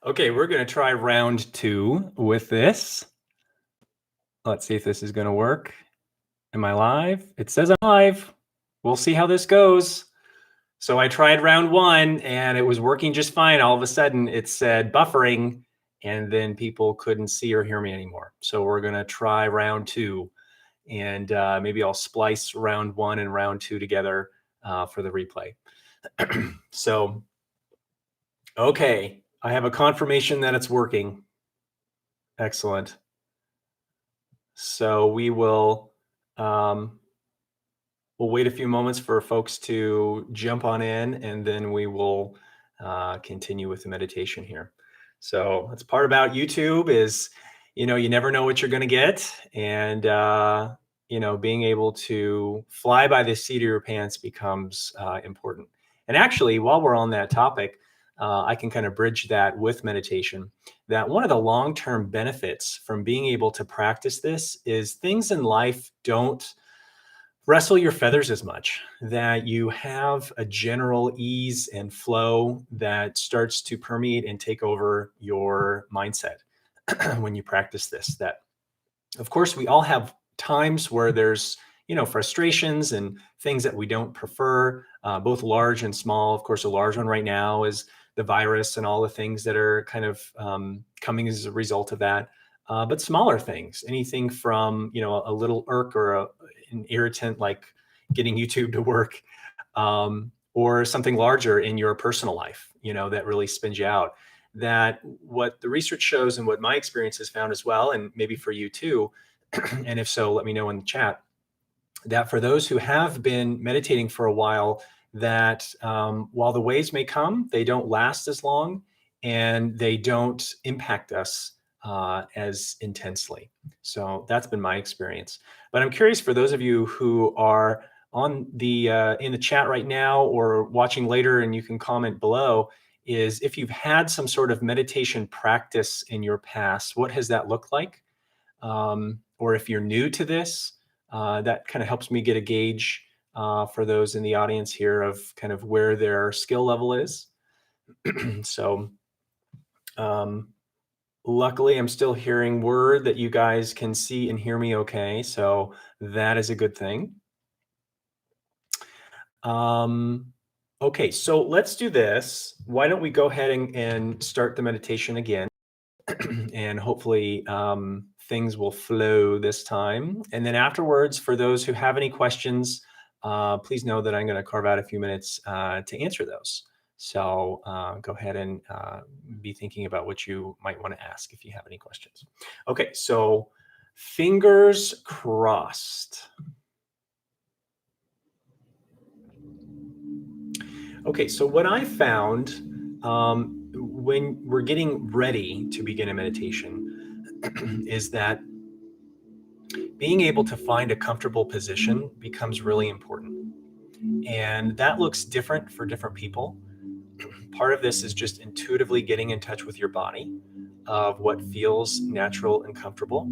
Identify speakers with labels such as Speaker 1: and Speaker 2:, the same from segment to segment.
Speaker 1: Okay, we're going to try round 2 with this. Let's see if this is going to work. Am I live? It says I'm live. We'll see how this goes. So I tried round 1 and it was working just fine. All of a sudden it said buffering and then people couldn't see or hear me anymore. So we're going to try round 2 and maybe I'll splice round 1 and round 2 together for the replay. So, okay, I have a confirmation that it's working. Excellent. So we will we'll wait a few moments for folks to jump on in, and then we will continue with the meditation here. So that's part about YouTube is, you never know what you're going to get, and being able to fly by the seat of your pants becomes important. And actually, while we're on that topic, I can kind of bridge that with meditation. That one of the long-term benefits from being able to practice this is things in life don't wrestle your feathers as much, that you have a general ease and flow that starts to permeate and take over your mindset when you practice this. That, of course, we all have times where there's frustrations and things that we don't prefer, both large and small. Of course, a large one right now is the virus and all the things that are kind of coming as a result of that. But smaller things, anything from a little irk or an irritant like getting YouTube to work, or something larger in your personal life, that really spins you out. That what the research shows and what my experience has found as well, and maybe for you too, and if so, let me know in the chat, that for those who have been meditating for a while, that while the waves may come, they don't last as long and they don't impact us as intensely. So that's been my experience. But I'm curious for those of you who are on the in the chat right now or watching later, and you can comment below, is if you've had some sort of meditation practice in your past, what has that looked like? Or if you're new to this, that kind of helps me get a gauge for those in the audience here of kind of where their skill level is. So luckily, I'm still hearing word that you guys can see and hear me okay. So that is a good thing. Okay, so let's do this. Why don't we go ahead and start the meditation again? And hopefully things will flow this time. And then afterwards, for those who have any questions, please know that I'm going to carve out a few minutes to answer those. So go ahead and be thinking about what you might want to ask if you have any questions. Okay, so fingers crossed. Okay, so what I found when we're getting ready to begin a meditation is that being able to find a comfortable position becomes really important. And that looks different for different people. Part of this is just intuitively getting in touch with your body of what feels natural and comfortable.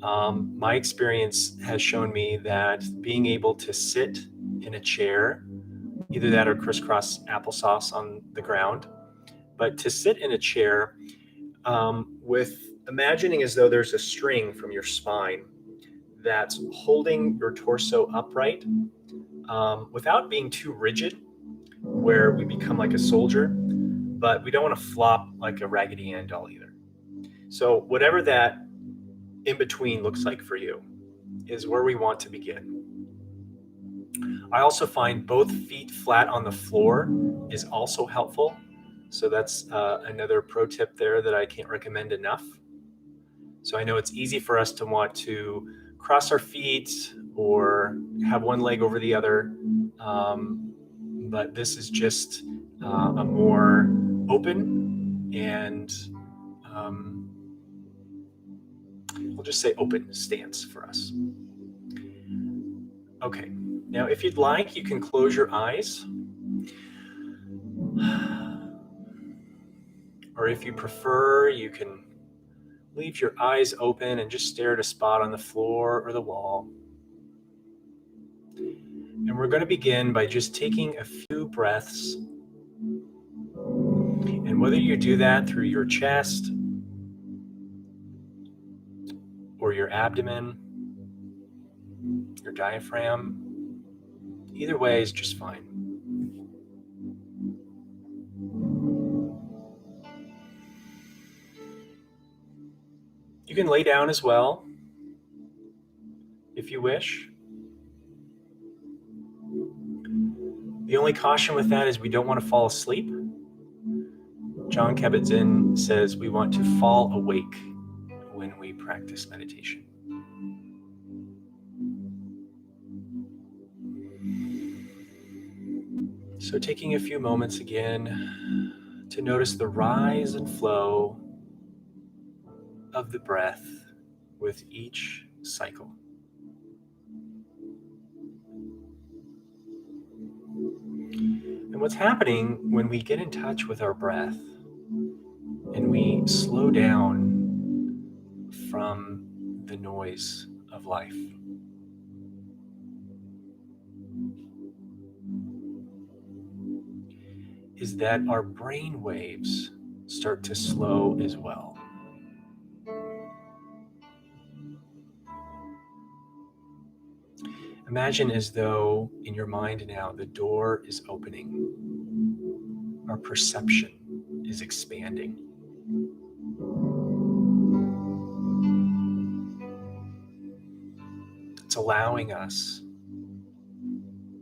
Speaker 1: My experience has shown me that being able to sit in a chair, either that or crisscross applesauce on the ground, but to sit in a chair with imagining as though there's a string from your spine that's holding your torso upright without being too rigid, where we become like a soldier, but we don't want to flop like a Raggedy Ann doll either. So whatever that in between looks like for you is where we want to begin. I also find both feet flat on the floor is also helpful. So that's another pro tip there that I can't recommend enough. So I know it's easy for us to want to cross our feet or have one leg over the other, but this is just a more open and we'll just say open stance for us. Okay, now if you'd like, you can close your eyes. Or if you prefer, you can leave your eyes open and just stare at a spot on the floor or the wall. And we're going to begin by just taking a few breaths And whether you do that through your chest or your abdomen, your diaphragm, either way is just fine. You can lay down as well if you wish. The only caution with that is we don't want to fall asleep. John Kabat-Zinn says we want to fall awake when we practice meditation. So taking a few moments again to notice the rise and flow of the breath with each cycle. And what's happening when we get in touch with our breath and we slow down from the noise of life is that our brain waves start to slow as well. Imagine as though in your mind now the door is opening. Our perception is expanding. It's allowing us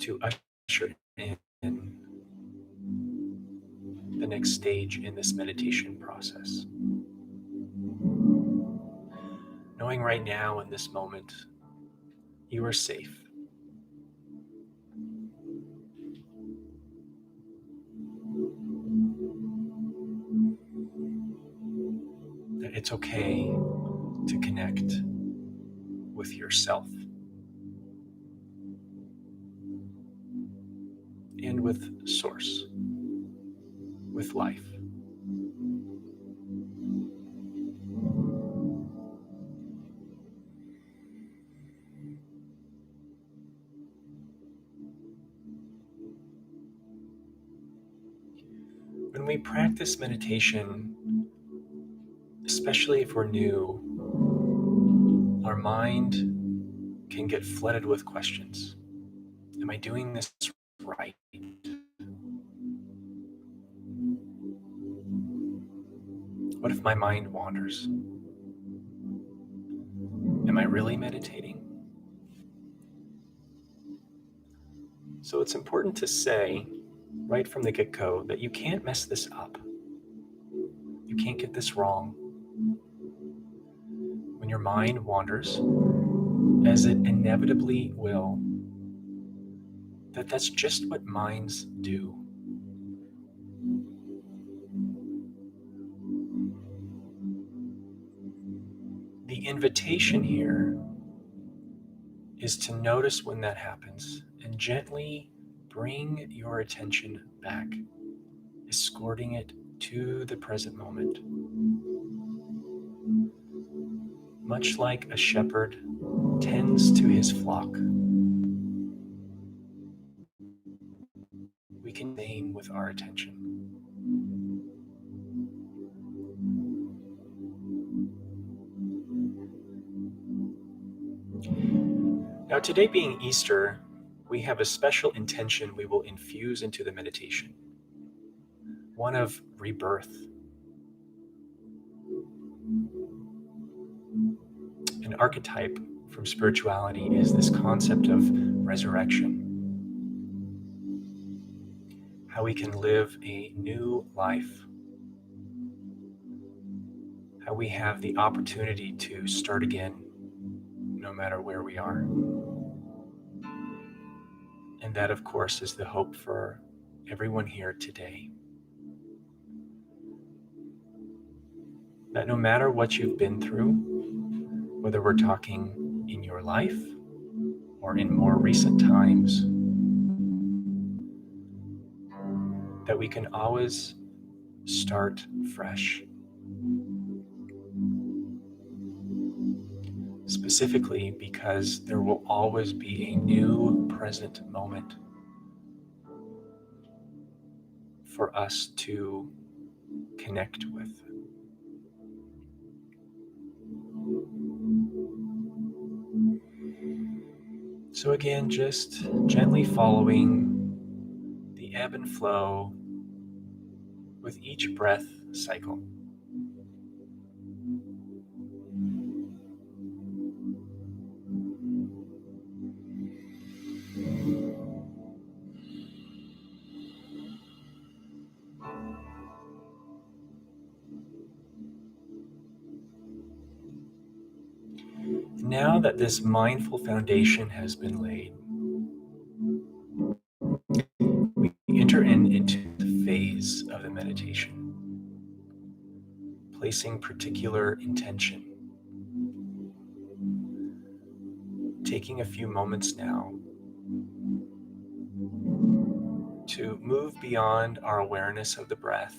Speaker 1: to usher in the next stage in this meditation process. Knowing right now in this moment, you are safe. That it's okay to connect with yourself and with Source, with life. When we practice meditation, especially if we're new, our mind can get flooded with questions. Am I doing this right? What if my mind wanders? Am I really meditating? So it's important to say right from the get-go that you can't mess this up. You can't get this wrong. When your mind wanders, as it inevitably will, that's just what minds do. The invitation here is to notice when that happens and gently bring your attention back, escorting it to the present moment. Much like a shepherd tends to his flock, we can aim with our attention. Now, today being Easter, we have a special intention we will infuse into the meditation, one of rebirth. An archetype from spirituality is this concept of resurrection, how we can live a new life, how we have the opportunity to start again no matter where we are. And that, of course, is the hope for everyone here today. That no matter what you've been through, whether we're talking in your life or in more recent times, that we can always start fresh. Specifically because there will always be a new present moment for us to connect with. So again, just gently following the ebb and flow with each breath cycle. Now that this mindful foundation has been laid, we enter into the phase of the meditation, placing particular intention. Taking a few moments now to move beyond our awareness of the breath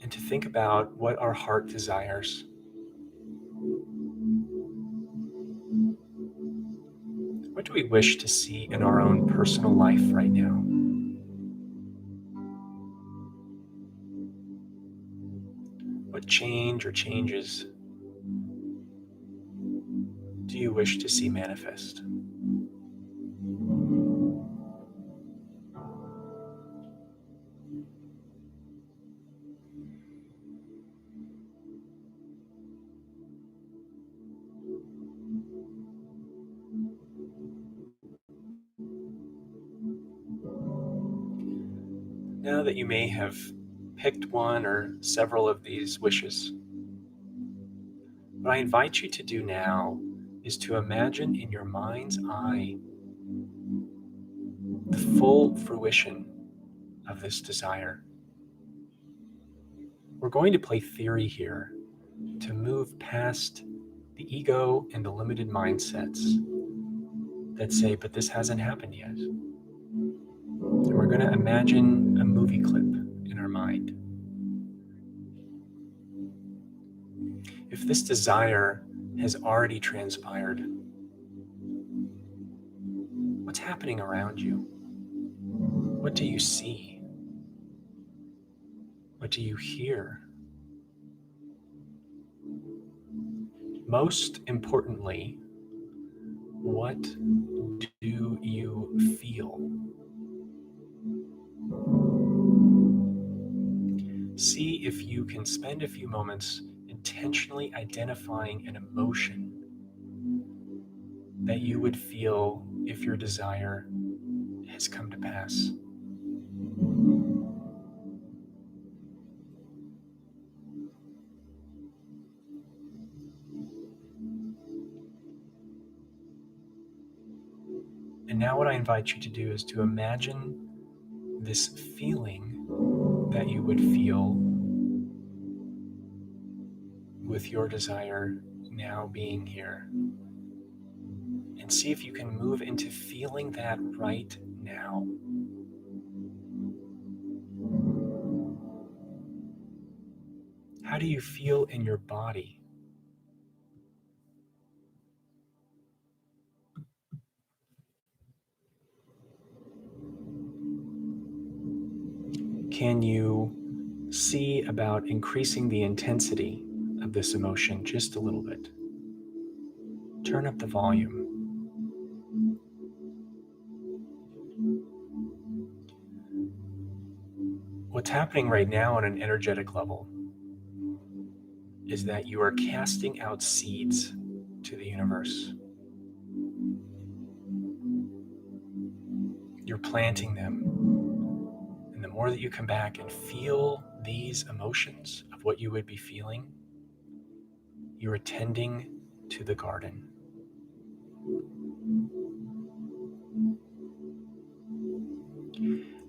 Speaker 1: and to think about what our heart desires. What do we wish to see in our own personal life right now? What change or changes do you wish to see manifest? Now that you may have picked one or several of these wishes, what I invite you to do now is to imagine in your mind's eye the full fruition of this desire. We're going to play theory here to move past the ego and the limited mindsets that say, but this hasn't happened yet. And we're going to imagine a movie clip in our mind. If this desire has already transpired, what's happening around you? What do you see? What do you hear? Most importantly, what do you feel? See if you can spend a few moments intentionally identifying an emotion that you would feel if your desire has come to pass. And now what I invite you to do is to imagine this feeling that you would feel with your desire now being here. And see if you can move into feeling that right now. How do you feel in your body? Can you see about increasing the intensity of this emotion just a little bit? Turn up the volume. What's happening right now on an energetic level is that you are casting out seeds to the universe. You're planting them. And the more that you come back and feel these emotions of what you would be feeling, you're attending to the garden.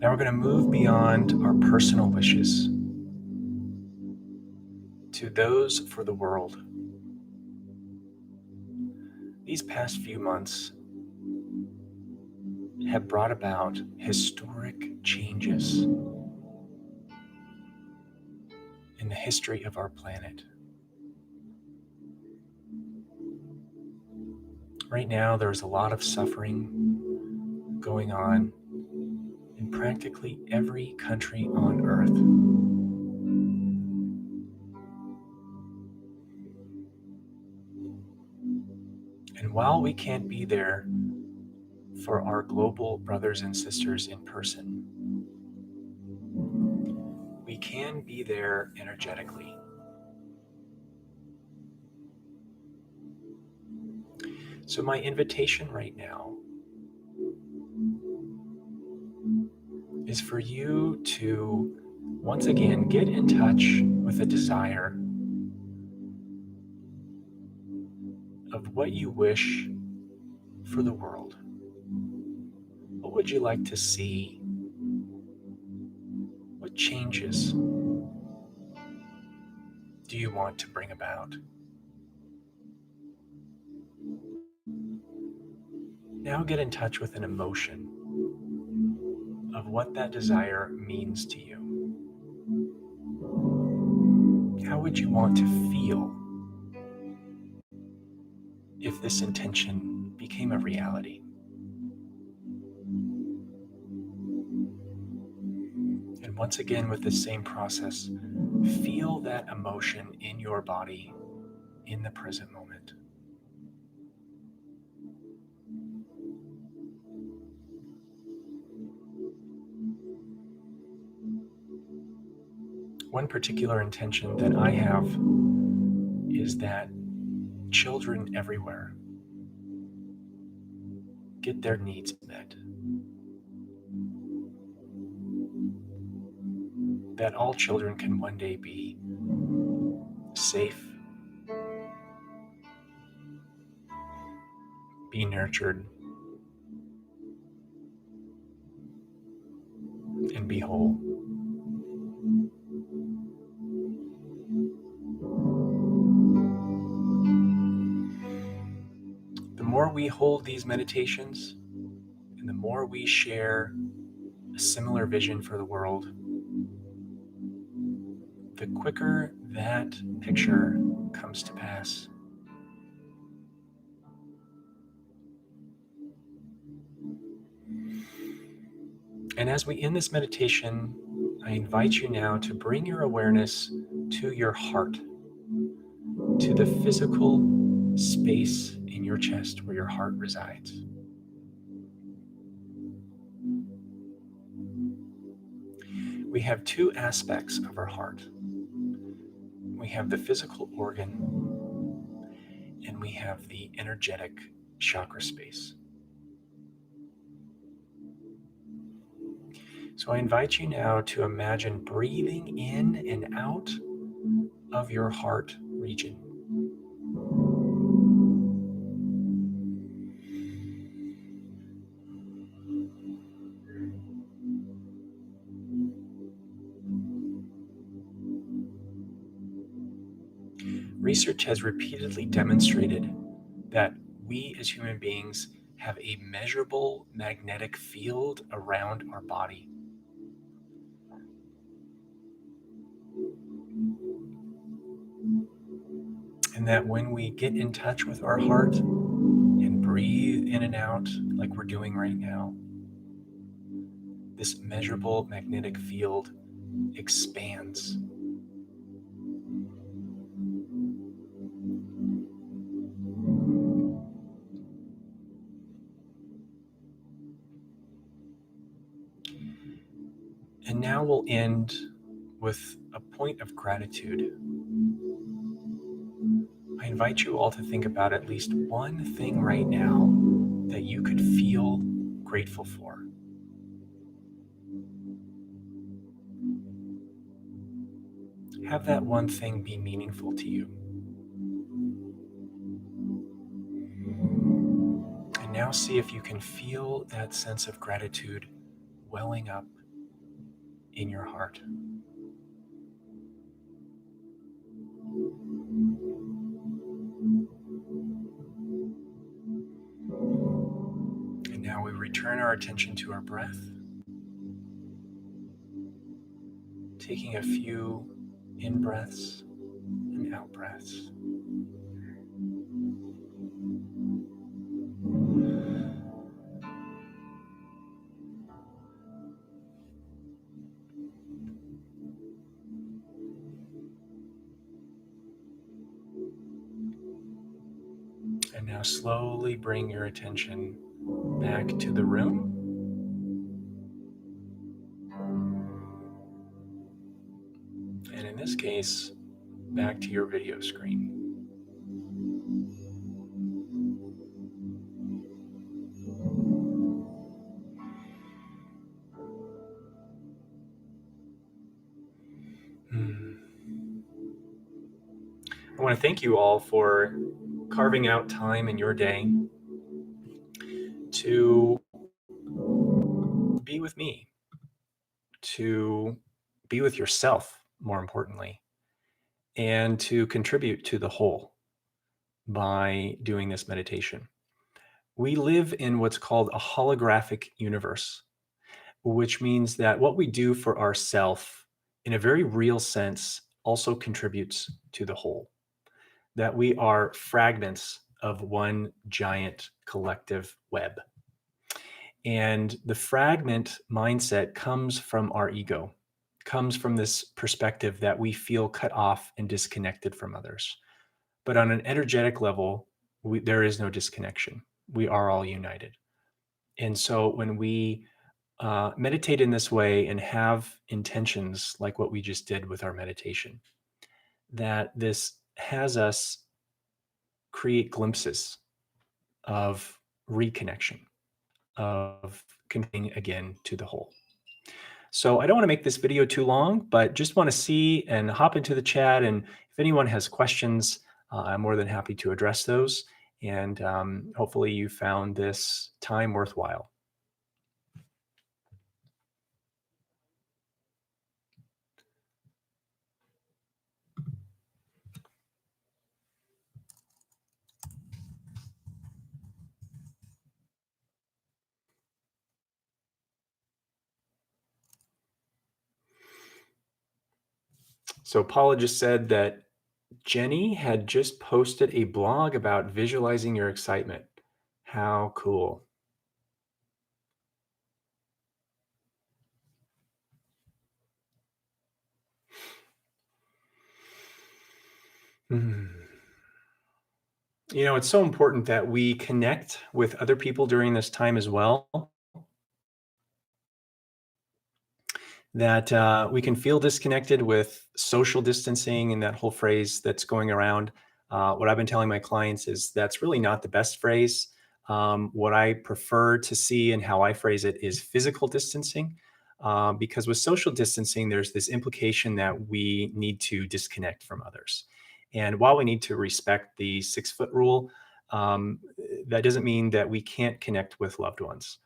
Speaker 1: Now we're going to move beyond our personal wishes to those for the world. These past few months have brought about historic changes in the history of our planet. Right now, there's a lot of suffering going on in practically every country on earth. And while we can't be there for our global brothers and sisters in person, we can be there energetically. So my invitation right now is for you to once again get in touch with a desire of what you wish for the world. What would you like to see? What changes do you want to bring about? Now get in touch with an emotion of what that desire means to you. How would you want to feel if this intention became a reality? And once again, with the same process, feel that emotion in your body in the present moment. One particular intention that I have is that children everywhere get their needs met. That all children can one day be safe, be nurtured, and be whole. The more we hold these meditations, and the more we share a similar vision for the world, the quicker that picture comes to pass. And as we end this meditation, I invite you now to bring your awareness to your heart, to the physical space in your chest where your heart resides. We have two aspects of our heart. We have the physical organ, and we have the energetic chakra space. So I invite you now to imagine breathing in and out of your heart region. Research has repeatedly demonstrated that we as human beings have a measurable magnetic field around our body. And that when we get in touch with our heart and breathe in and out like we're doing right now, this measurable magnetic field expands. And now we'll end with a point of gratitude. I invite you all to think about at least one thing right now that you could feel grateful for. Have that one thing be meaningful to you. And now see if you can feel that sense of gratitude welling up in your heart. And now we return our attention to our breath, taking a few in breaths and out breaths. Now slowly bring your attention back to the room, and in this case, back to your video screen. Hmm. I want to thank you all for carving out time in your day to be with me, to be with yourself, more importantly, and to contribute to the whole by doing this meditation. We live in what's called a holographic universe, which means that what we do for ourself in a very real sense also contributes to the whole, that we are fragments of one giant collective web. And the fragment mindset comes from our ego, comes from this perspective that we feel cut off and disconnected from others. But on an energetic level, there is no disconnection. We are all united. And so when we meditate in this way and have intentions like what we just did with our meditation, that this has us create glimpses of reconnection, of connecting again to the whole. So I don't want to make this video too long, but just want to see and hop into the chat. And if anyone has questions, I'm more than happy to address those. And hopefully you found this time worthwhile. So Paula just said that Jenny had just posted a blog about visualizing your excitement. How cool. Hmm. You know, it's so important that we connect with other people during this time as well, that we can feel disconnected with social distancing and that whole phrase that's going around. What I've been telling my clients is that's really not the best phrase. What I prefer to see and how I phrase it is physical distancing. Because with social distancing, there's this implication that we need to disconnect from others. And while we need to respect the 6 foot rule, that doesn't mean that we can't connect with loved ones.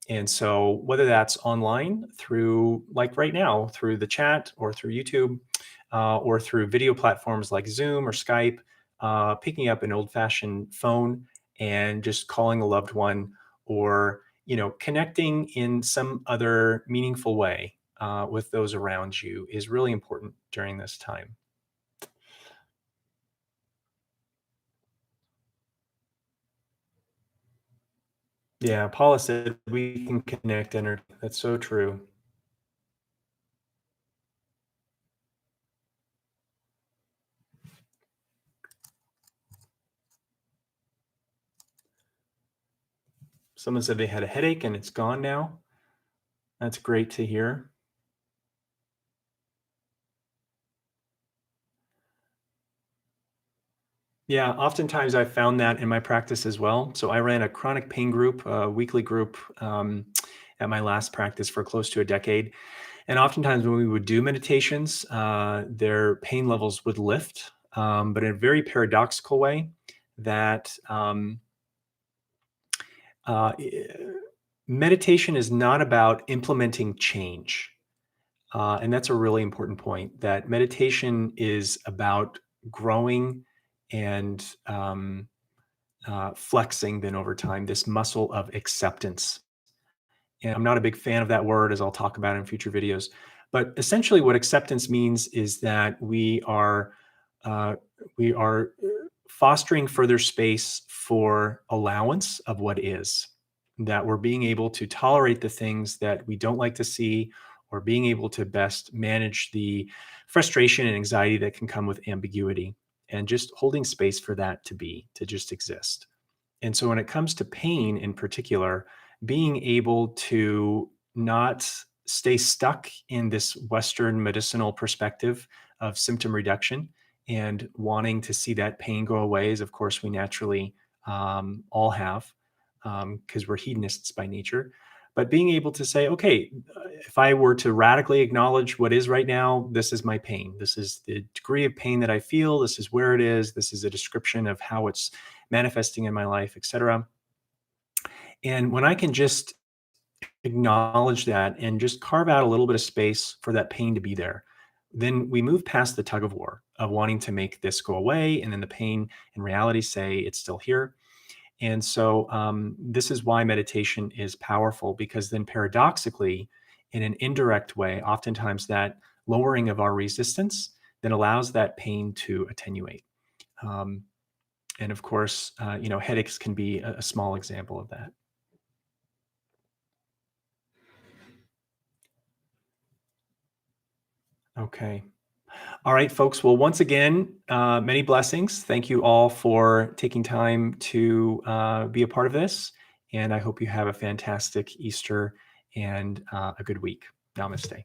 Speaker 1: And so, whether that's online through, like right now, through the chat or through YouTube, or through video platforms like Zoom or Skype, picking up an old-fashioned phone and just calling a loved one, or connecting in some other meaningful way with those around you is really important during this time. Yeah, Paula said we can connect energy. That's so true. Someone said they had a headache and it's gone now. That's great to hear. Yeah, oftentimes I've found that in my practice as well. So I ran a chronic pain group, a weekly group, at my last practice for close to a decade. And oftentimes when we would do meditations, their pain levels would lift, but in a very paradoxical way that uh, i- meditation is not about implementing change. And that's a really important point, that meditation is about growing and flexing then over time this muscle of acceptance. And I'm not a big fan of that word, as I'll talk about in future videos. But essentially, what acceptance means is that uh, we are fostering further space for allowance of what is. That we're being able to tolerate the things that we don't like to see, or being able to best manage the frustration and anxiety that can come with ambiguity, and just holding space for that to be, to just exist. And so when it comes to pain in particular, being able to not stay stuck in this Western medicinal perspective of symptom reduction and wanting to see that pain go away, as of course we naturally all have, because we're hedonists by nature. But being able to say, okay, if I were to radically acknowledge what is right now, this is my pain. This is the degree of pain that I feel. This is where it is. This is a description of how it's manifesting in my life, etc. And when I can just acknowledge that and just carve out a little bit of space for that pain to be there, then we move past the tug of war of wanting to make this go away. And then the pain and reality say it's still here. And so this is why meditation is powerful, because then paradoxically, in an indirect way, oftentimes that lowering of our resistance then allows that pain to attenuate. Um, and of course, headaches can be a small example of that. Okay. All right, folks. Well, once again, many blessings. Thank you all for taking time to be a part of this. And I hope you have a fantastic Easter and a good week. Namaste.